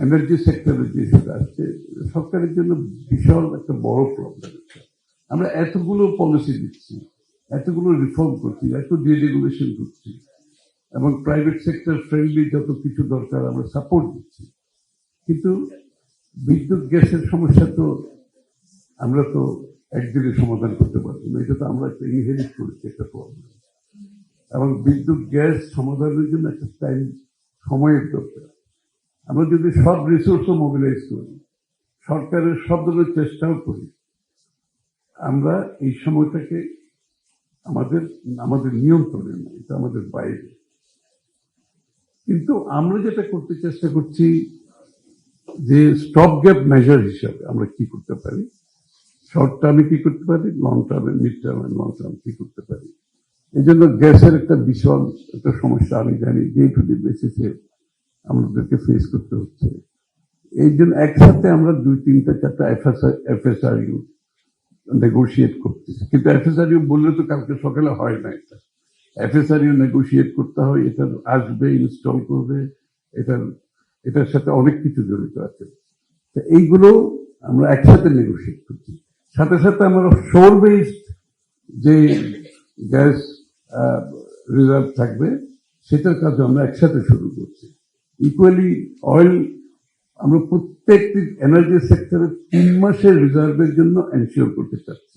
Energy সেক্টরে যে ইস্যুটা আসছে সরকারের জন্য বিশাল একটা বড় প্রবলেম। আমরা এতগুলো পলিসি দিচ্ছি, এতগুলো রিফর্ম করছি, এত ডিরেগুলেশন করছি এবং প্রাইভেট সেক্টর ফ্রেন্ডলি যত কিছু দরকার আমরা সাপোর্ট দিচ্ছি, কিন্তু বিদ্যুৎ গ্যাসের সমস্যা তো আমরা তো একদিনে সমাধান করতে পারবো না। এটা তো আমরা একটা ইনহেরিট করেছি একটা প্রবলেম, এবং বিদ্যুৎ গ্যাস সমাধানের জন্য একটা টাইম, সময়ের দরকার। আমরা যদি সব রিসোর্সও মোবিলাইজ করি, সরকারের সব ধরনের চেষ্টাও করি, আমরা এই সময়টাকে আমাদের নিয়ন্ত্রণে না, এটা আমাদের বাইরে। কিন্তু আমরা যেটা করতে চেষ্টা করছি যে স্টপ গ্যাপ মেজার হিসাবে আমরা কি করতে পারি, শর্ট টার্মে কি করতে পারি, লং টার্মে, মিড টার্মে, লং টার্ম কি করতে পারি। এই জন্য গ্যাসের একটা বিশাল একটা সমস্যা আমি জানি ডে টু ডে বেসিসে আমাদেরকে ফেস করতে হচ্ছে। এই জন্য একসাথে আমরা 2-3-4টা এফএসআরইউ নেগোশিয়েট করতেছি, কিন্তু এফএসআরইউ বললে তো কালকে সকালে হয় না। এটা এফএসআরইউ নেগোশিয়েট করতে হয়, এটা আসবে, ইনস্টল করবে, এটার সাথে অনেক কিছু জড়িত আছে। তো এইগুলো আমরা একসাথে নেগোশিয়েট করছি। সাথে সাথে আমরা শোর বেসড যে গ্যাস রিজার্ভ থাকবে সেটার কাজ আমরা একসাথে শুরু করছি। ইকুয়ালি অয়েল আমরা প্রত্যেকটি এনার্জি সেক্টরে 3 মাসের রিজার্ভের জন্য এনশিওর করতে চাচ্ছি।